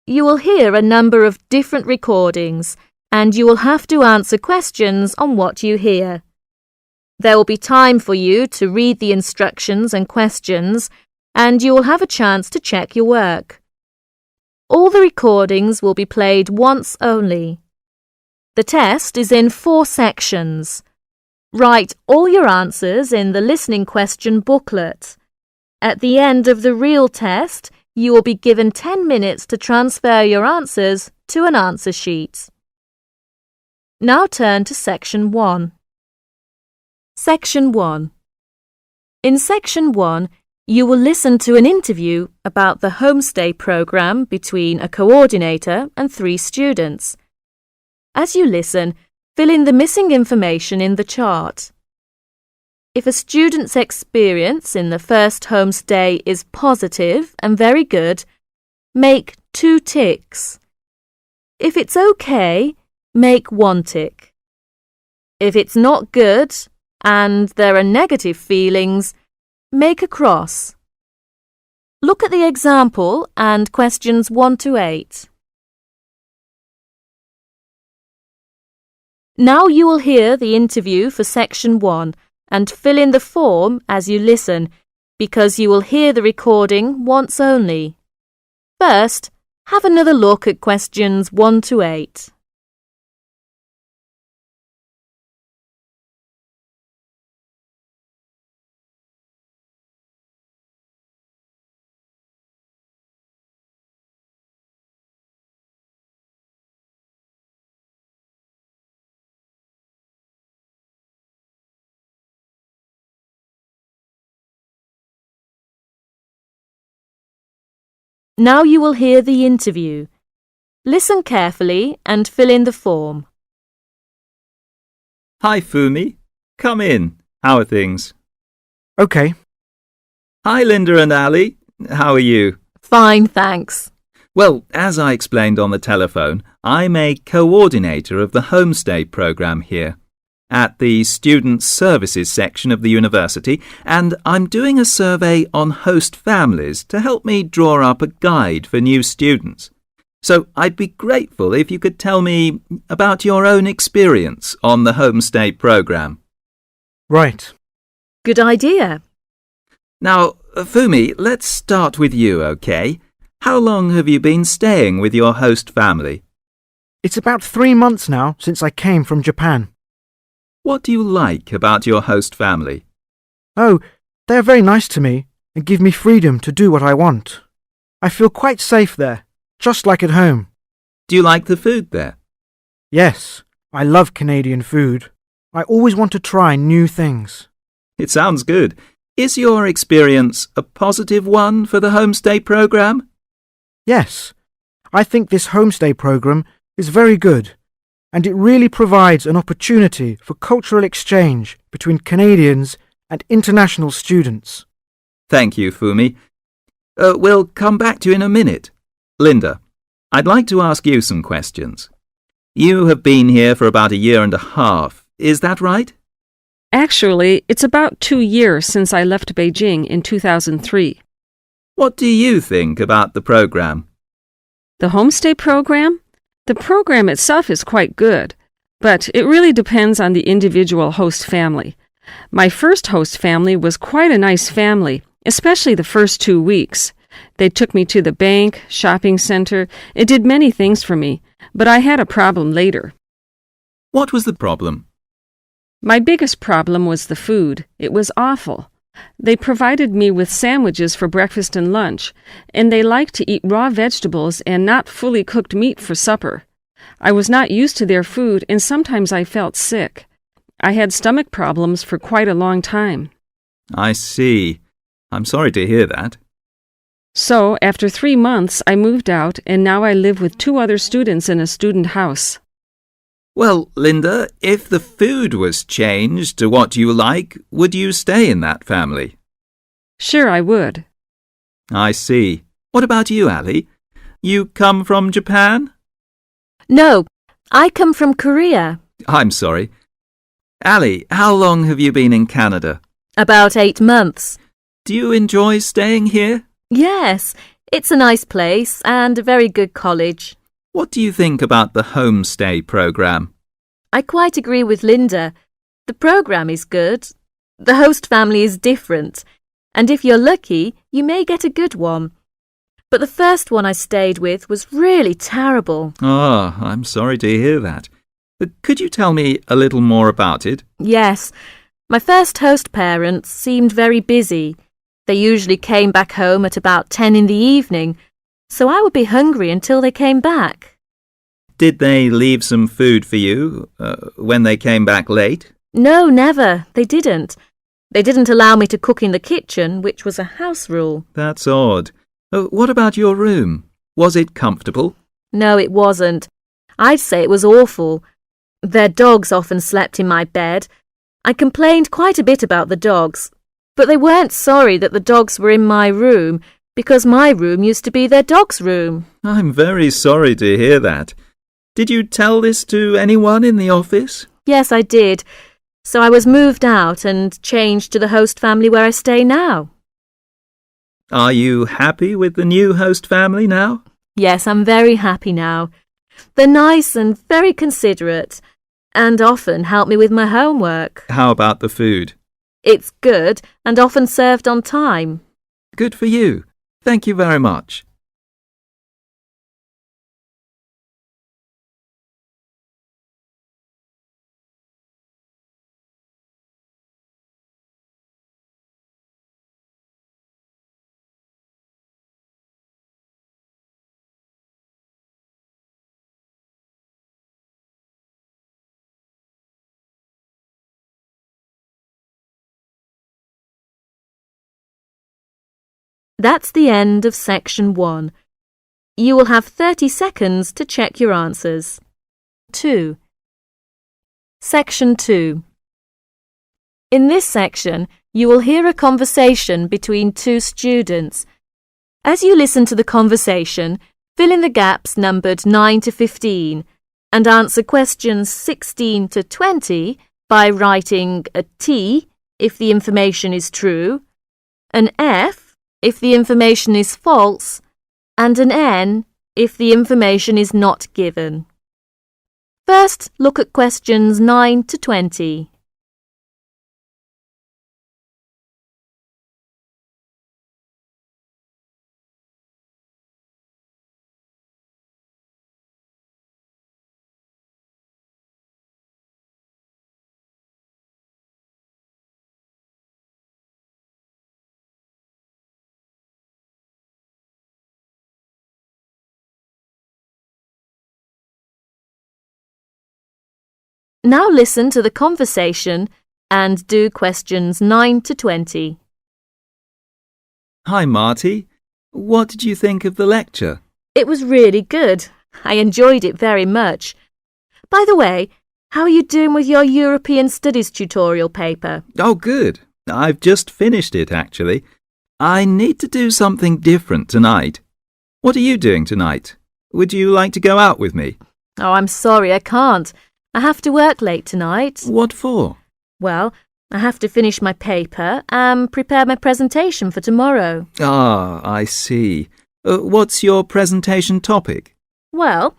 you will hear a number of different recordings, and you will have to answer questions on what you hear. There will be time for you to read the instructions and questions, and you will have a chance to check your work. All the recordings will be played once only. The test is in 4 sections. Write all your answers in the listening question booklet. At the end of the real test, you will be given 10 minutes to transfer your answers to an answer sheet. Now turn to Section 1. Section 1. In Section 1, you will listen to an interview about the homestay program between a coordinator and 3 students. As you listen, fill in the missing information in the chart. If a student's experience in the first homestay is positive and very good, make 2 ticks. If it's okay, make 1 tick. If it's not good and there are negative feelings, make a cross. Look at the example and questions 1 to 8. Now you will hear the interview for Section 1 and fill in the form as you listen, because you will hear the recording once only. First, have another look at questions 1 to 8. Now you will hear the interview. Listen carefully and fill in the form. Hi, Fumi. Come in. How are things? Okay. Hi, Linda and Ali. How are you? Fine, thanks. Well, as I explained on the telephone, I'm a coordinator of the homestay program here at the Student Services section of the university, and I'm doing a survey on host families to help me draw up a guide for new students. So I'd be grateful if you could tell me about your own experience on the homestay program. Right. Good idea. Now, Fumi, let's start with you, okay? How long have you been staying with your host family? It's about 3 months now since I came from Japan. What do you like about your host family? Oh, they're very nice to me and give me freedom to do what I want. I feel quite safe there, just like at home. Do you like the food there? Yes, I love Canadian food. I always want to try new things. It sounds good. Is your experience a positive one for the homestay program? Yes, I think this homestay program is very good, and it really provides an opportunity for cultural exchange between Canadians and international students. Thank you, Fumi. We'll come back to you in a minute. Linda, I'd like to ask you some questions. You have been here for about 1.5 years, is that right? Actually, it's about 2 years since I left Beijing in 2003. What do you think about the program? The homestay program? The program itself is quite good, but it really depends on the individual host family. My first host family was quite a nice family, especially the first 2 weeks. They took me to the bank, shopping center. It did many things for me, but I had a problem later. What was the problem? My biggest problem was the food. It was awful. They provided me with sandwiches for breakfast and lunch, and they liked to eat raw vegetables and not fully cooked meat for supper. I was not used to their food, and sometimes I felt sick. I had stomach problems for quite a long time. I see. I'm sorry to hear that. So, after 3 months, I moved out, and now I live with 2 other students in a student house. Well, Linda, if the food was changed to what you like, would you stay in that family? Sure, I would. I see. What about you, Ali? You come from Japan? No, I come from Korea. I'm sorry. Ali, how long have you been in Canada? About 8 months. Do you enjoy staying here? Yes, It's a nice place and a very good college. What do you think about the homestay program? I quite agree with Linda. The program is good. The host family is different, and if you're lucky, you may get a good one. But the first one I stayed with was really terrible. Oh, I'm sorry to hear that. Could you tell me a little more about it? Yes, my first host parents seemed very busy. They usually came back home at about 10 in the evening, so I would be hungry until they came back. Did they leave some food for you when they came back late? No, never. They didn't. They didn't allow me to cook in the kitchen, which was a house rule. That's odd. What about your room? Was it comfortable? No, it wasn't. I'd say it was awful. Their dogs often slept in my bed. I complained quite a bit about the dogs, but they weren't sorry that the dogs were in my room because my room used to be their dog's room. I'm very sorry to hear that. Did you tell this to anyone in the office? Yes, I did. So I was moved out and changed to the host family where I stay now. Are you happy with the new host family now? Yes, I'm very happy now. They're nice and very considerate, and often help me with my homework. How about the food? It's good and often served on time. Good for you. Thank you very much. That's the end of section 1. You will have 30 seconds to check your answers. 2. Section 2. In this section, you will hear a conversation between two students. As you listen to the conversation, fill in the gaps numbered 9 to 15 and answer questions 16 to 20 by writing a T if the information is true, an F if the information is false, and an N if the information is not given. First, look at questions 9 to 20. Now listen to the conversation and do questions 9 to 20. Hi, Marty. What did you think of the lecture? It was really good. I enjoyed it very much. By the way, how are you doing with your European Studies tutorial paper? Oh, good. I've just finished it, actually. I need to do something different tonight. What are you doing tonight? Would you like to go out with me? Oh, I'm sorry, I can't. I have to work late tonight. What for? Well, I have to finish my paper and prepare my presentation for tomorrow. Ah, I see. What's your presentation topic? Well,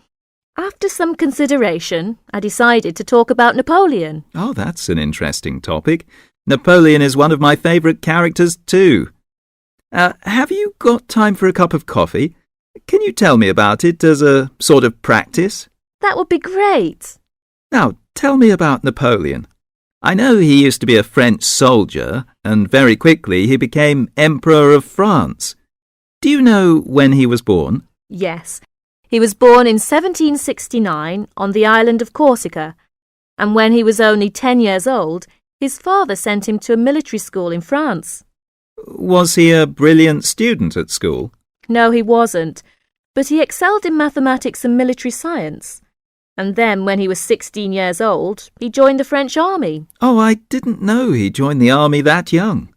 after some consideration, I decided to talk about Napoleon. Oh, that's an interesting topic. Napoleon is one of my favourite characters too. Have you got time for a cup of coffee? Can you tell me about it as a sort of practice? That would be great. Now, tell me about Napoleon. I know he used to be a French soldier, and very quickly he became Emperor of France. Do you know when he was born? Yes. He was born in 1769 on the island of Corsica, and when he was only 10 years old, his father sent him to a military school in France. Was he a brilliant student at school? No, he wasn't, but he excelled in mathematics and military science. And then, when he was 16 years old, he joined the French army. Oh, I didn't know he joined the army that young.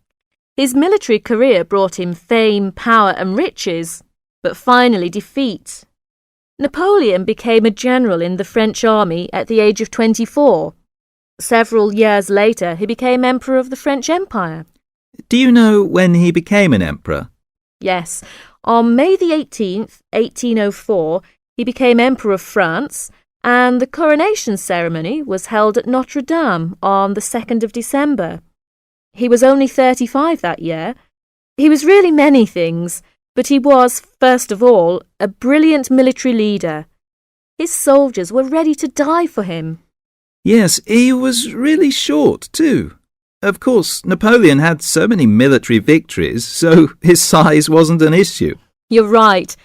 His military career brought him fame, power and riches, but finally defeat. Napoleon became a general in the French army at the age of 24. Several years later, he became Emperor of the French Empire. Do you know when he became an emperor? Yes, On May the 18th, 1804, he became Emperor of France, and the coronation ceremony was held at Notre Dame on the 2nd of December. He was only 35 that year. He was really many things, but he was, first of all, a brilliant military leader. His soldiers were ready to die for him. Yes, he was really short, too. Of course, Napoleon had so many military victories, so his size wasn't an issue. You're right.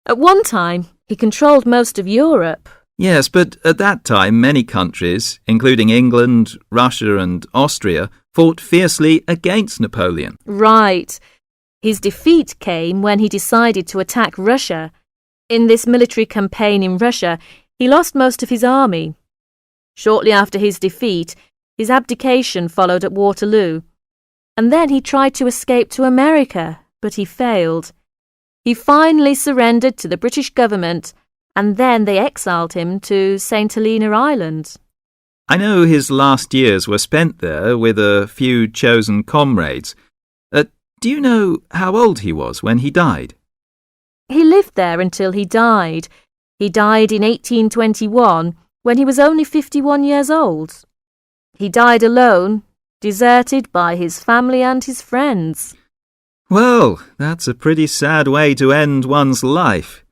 At one time, he controlled most of Europe. Yes, but at that time many countries, including England, Russia and Austria, fought fiercely against Napoleon. Right. His defeat came when he decided to attack Russia. In this military campaign in Russia, he lost most of his army. Shortly after his defeat, his abdication followed at Waterloo, and then he tried to escape to America, but he failed. He finally surrendered to the British government, and then they exiled him to St. Helena Island. I know his last years were spent there with a few chosen comrades. Do you know how old he was when he died? He lived there until he died. He died in 1821 when he was only 51 years old. He died alone, deserted by his family and his friends. Well, that's a pretty sad way to end one's life.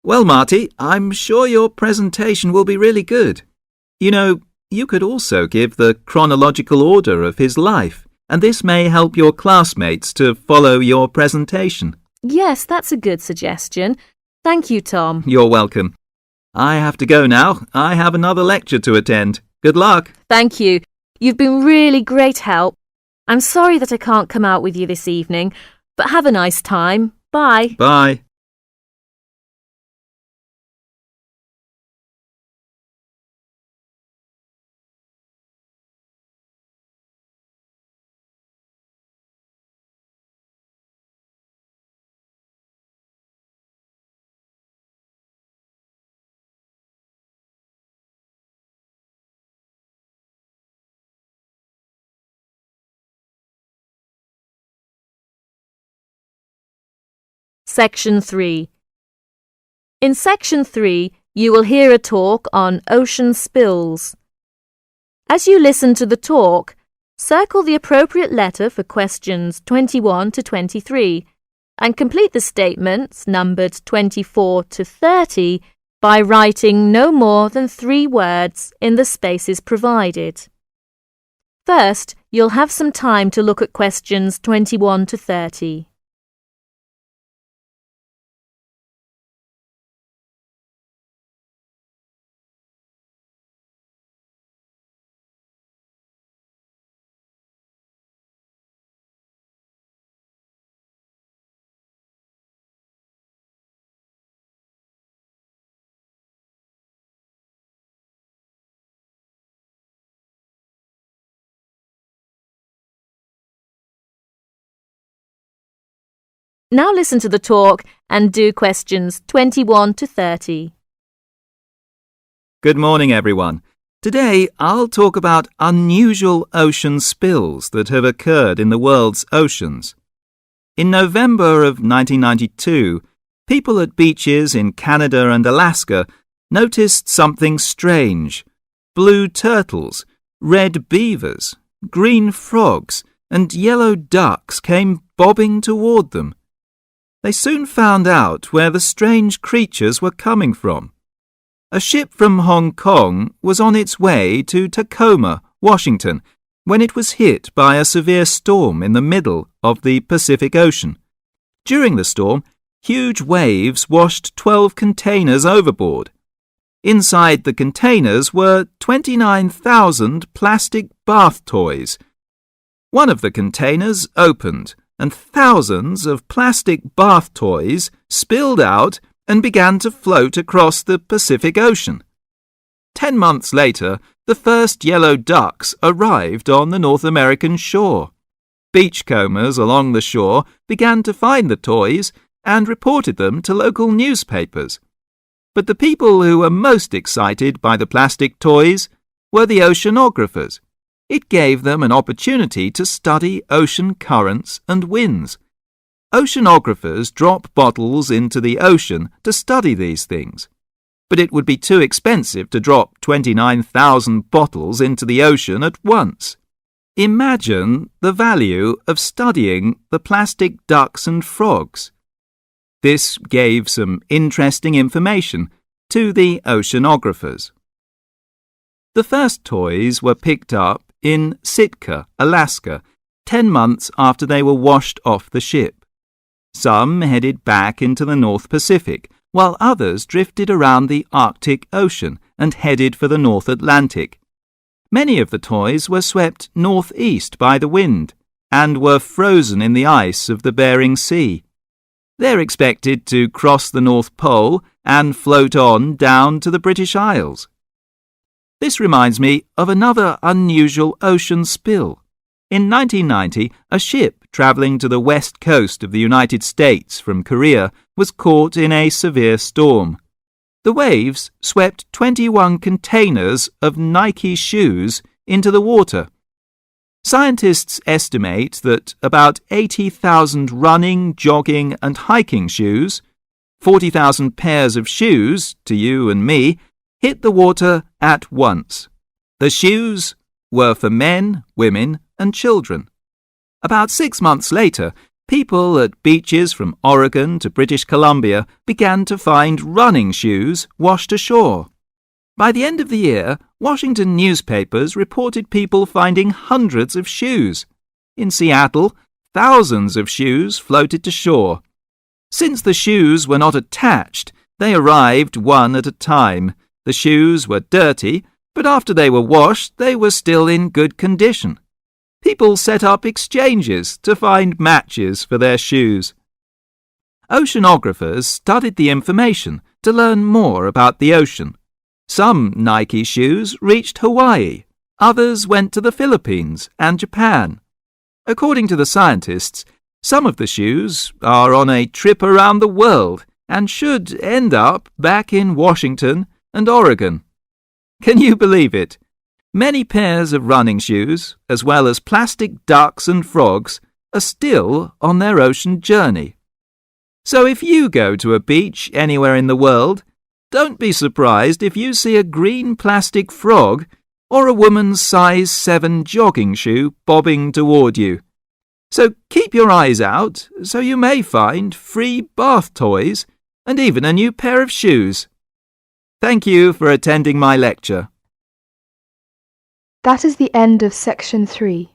Well, Marty, I'm sure your presentation will be really good. You know, you could also give the chronological order of his life, and this may help your classmates to follow your presentation. Yes, that's a good suggestion. Thank you, Tom. You're welcome. I have to go now. I have another lecture to attend. Good luck. Thank you. You've been really great help. I'm sorry that I can't come out with you this evening, but have a nice time. Bye. Bye. Section 3. In Section 3, you will hear a talk on ocean spills. As you listen to the talk, circle the appropriate letter for questions 21 to 23 and complete the statements numbered 24 to 30 by writing no more than 3 words in the spaces provided. First, you'll have some time to look at questions 21 to 30. Now listen to the talk and do questions 21 to 30. Good morning, everyone. Today, I'll talk about unusual ocean spills that have occurred in the world's oceans. In November of 1992, people at beaches in Canada and Alaska noticed something strange. Blue turtles, red beavers, green frogs, and yellow ducks came bobbing toward them. They soon found out where the strange creatures were coming from. A ship from Hong Kong was on its way to Tacoma, Washington, when it was hit by a severe storm in the middle of the Pacific Ocean. During the storm, huge waves washed 12 containers overboard. Inside the containers were 29,000 plastic bath toys. One of the containers opened, and thousands of plastic bath toys spilled out and began to float across the Pacific Ocean. 10 months later, the first yellow ducks arrived on the North American shore. Beachcombers along the shore began to find the toys and reported them to local newspapers. But the people who were most excited by the plastic toys were the oceanographers. It gave them an opportunity to study ocean currents and winds. Oceanographers drop bottles into the ocean to study these things, but it would be too expensive to drop 29,000 bottles into the ocean at once. Imagine the value of studying the plastic ducks and frogs. This gave some interesting information to the oceanographers. The first toys were picked up in Sitka, Alaska, 10 months after they were washed off the ship. Some headed back into the North Pacific, while others drifted around the Arctic Ocean and headed for the North Atlantic. Many of the toys were swept northeast by the wind and were frozen in the ice of the Bering Sea. They're expected to cross the North Pole and float on down to the British Isles. This reminds me of another unusual ocean spill. In 1990, a ship travelling to the west coast of the United States from Korea was caught in a severe storm. The waves swept 21 containers of Nike shoes into the water. Scientists estimate that about 80,000 running, jogging and hiking shoes, 40,000 pairs of shoes, to you and me, hit the water at once. The shoes were for men, women and children. About 6 months later, people at beaches from Oregon to British Columbia began to find running shoes washed ashore. By the end of the year, Washington newspapers reported people finding hundreds of shoes. In Seattle, thousands of shoes floated to shore. Since the shoes were not attached, they arrived one at a time. The shoes were dirty, but after they were washed, they were still in good condition. People set up exchanges to find matches for their shoes. Oceanographers studied the information to learn more about the ocean. Some Nike shoes reached Hawaii, others went to the Philippines and Japan. According to the scientists, some of the shoes are on a trip around the world and should end up back in Washington and Oregon. Can you believe it? Many pairs of running shoes, as well as plastic ducks and frogs, are still on their ocean journey. So if you go to a beach anywhere in the world, don't be surprised if you see a green plastic frog or a woman's size 7 jogging shoe bobbing toward you. So keep your eyes out, so you may find free bath toys and even a new pair of shoes. Thank you for attending my lecture. That is the end of section 3.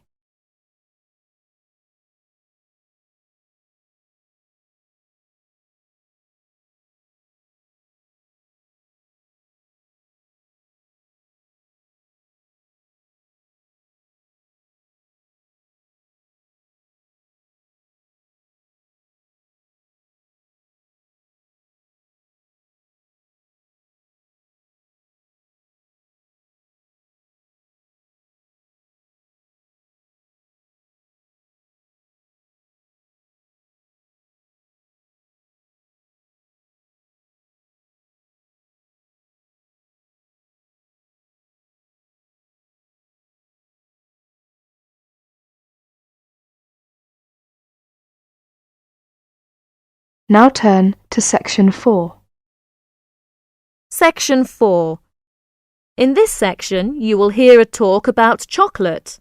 Now turn to section 4. Section 4. In this section, you will hear a talk about chocolate.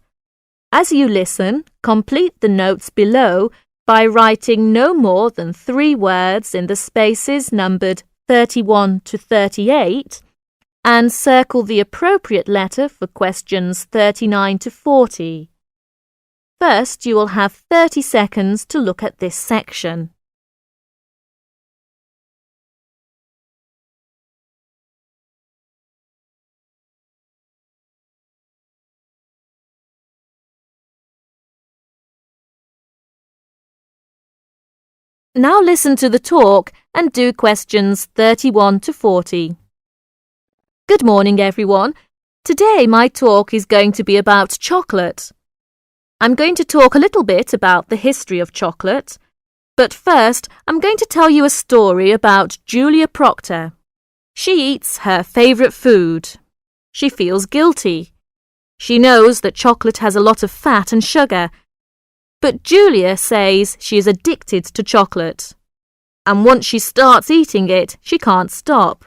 As you listen, complete the notes below by writing no more than 3 words in the spaces numbered 31 to 38 and circle the appropriate letter for questions 39 to 40. First, you will have 30 seconds to look at this section. Now listen to the talk and do questions 31 to 40. Good morning, everyone. Today my talk is going to be about chocolate. I'm going to talk a little bit about the history of chocolate, but first I'm going to tell you a story about Julia Proctor. She eats her favourite food. She feels guilty. She knows that chocolate has a lot of fat and sugar, But Julia says she is addicted to chocolate, and once she starts eating it, she can't stop.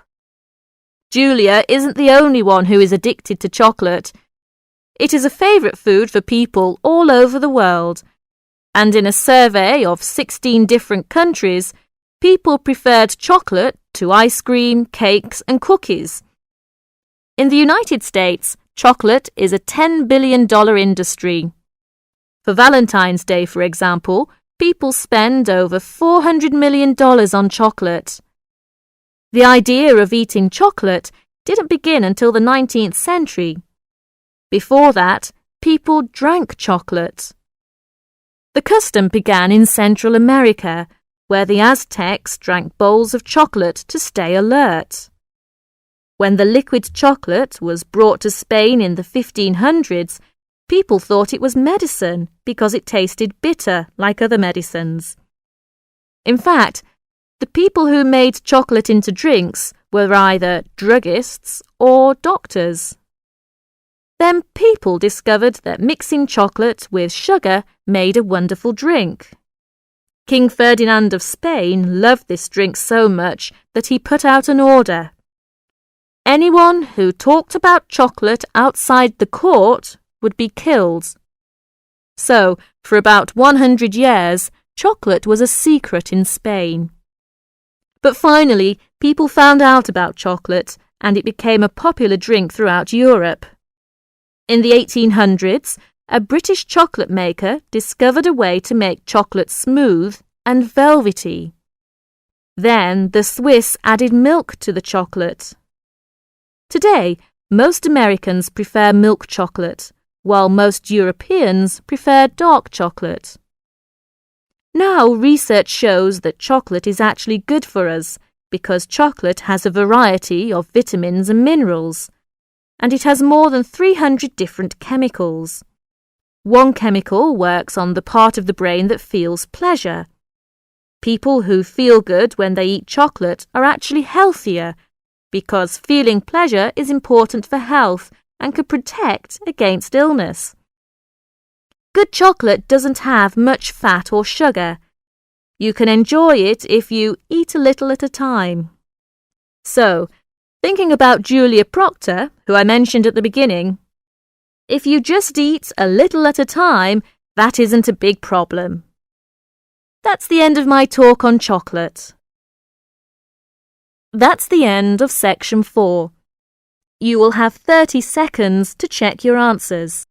Julia isn't the only one who is addicted to chocolate. It is a favourite food for people all over the world, and in a survey of 16 different countries, people preferred chocolate to ice cream, cakes and cookies. In the United States, chocolate is a $10 billion industry. For Valentine's Day, for example, people spend over $400 million on chocolate. The idea of eating chocolate didn't begin until the 19th century. Before that, people drank chocolate. The custom began in Central America, where the Aztecs drank bowls of chocolate to stay alert. When the liquid chocolate was brought to Spain in the 1500s, people thought it was medicine because it tasted bitter like other medicines. In fact, the people who made chocolate into drinks were either druggists or doctors. Then people discovered that mixing chocolate with sugar made a wonderful drink. King Ferdinand of Spain loved this drink so much that he put out an order. Anyone who talked about chocolate outside the court would be killed. So, for about 100 years, chocolate was a secret in Spain. But finally, people found out about chocolate, and it became a popular drink throughout Europe. In the 1800s, a British chocolate maker discovered a way to make chocolate smooth and velvety. Then the Swiss added milk to the chocolate. Today, most Americans prefer milk chocolate, while most Europeans prefer dark chocolate. Now research shows that chocolate is actually good for us because chocolate has a variety of vitamins and minerals, and it has more than 300 different chemicals. One chemical works on the part of the brain that feels pleasure. People who feel good when they eat chocolate are actually healthier because feeling pleasure is important for health and can protect against illness. Good chocolate doesn't have much fat or sugar. You can enjoy it if you eat a little at a time. So, thinking about Julia Proctor, who I mentioned at the beginning, if you just eat a little at a time, that isn't a big problem. That's the end of my talk on chocolate. That's the end of section 4. You will have 30 seconds to check your answers.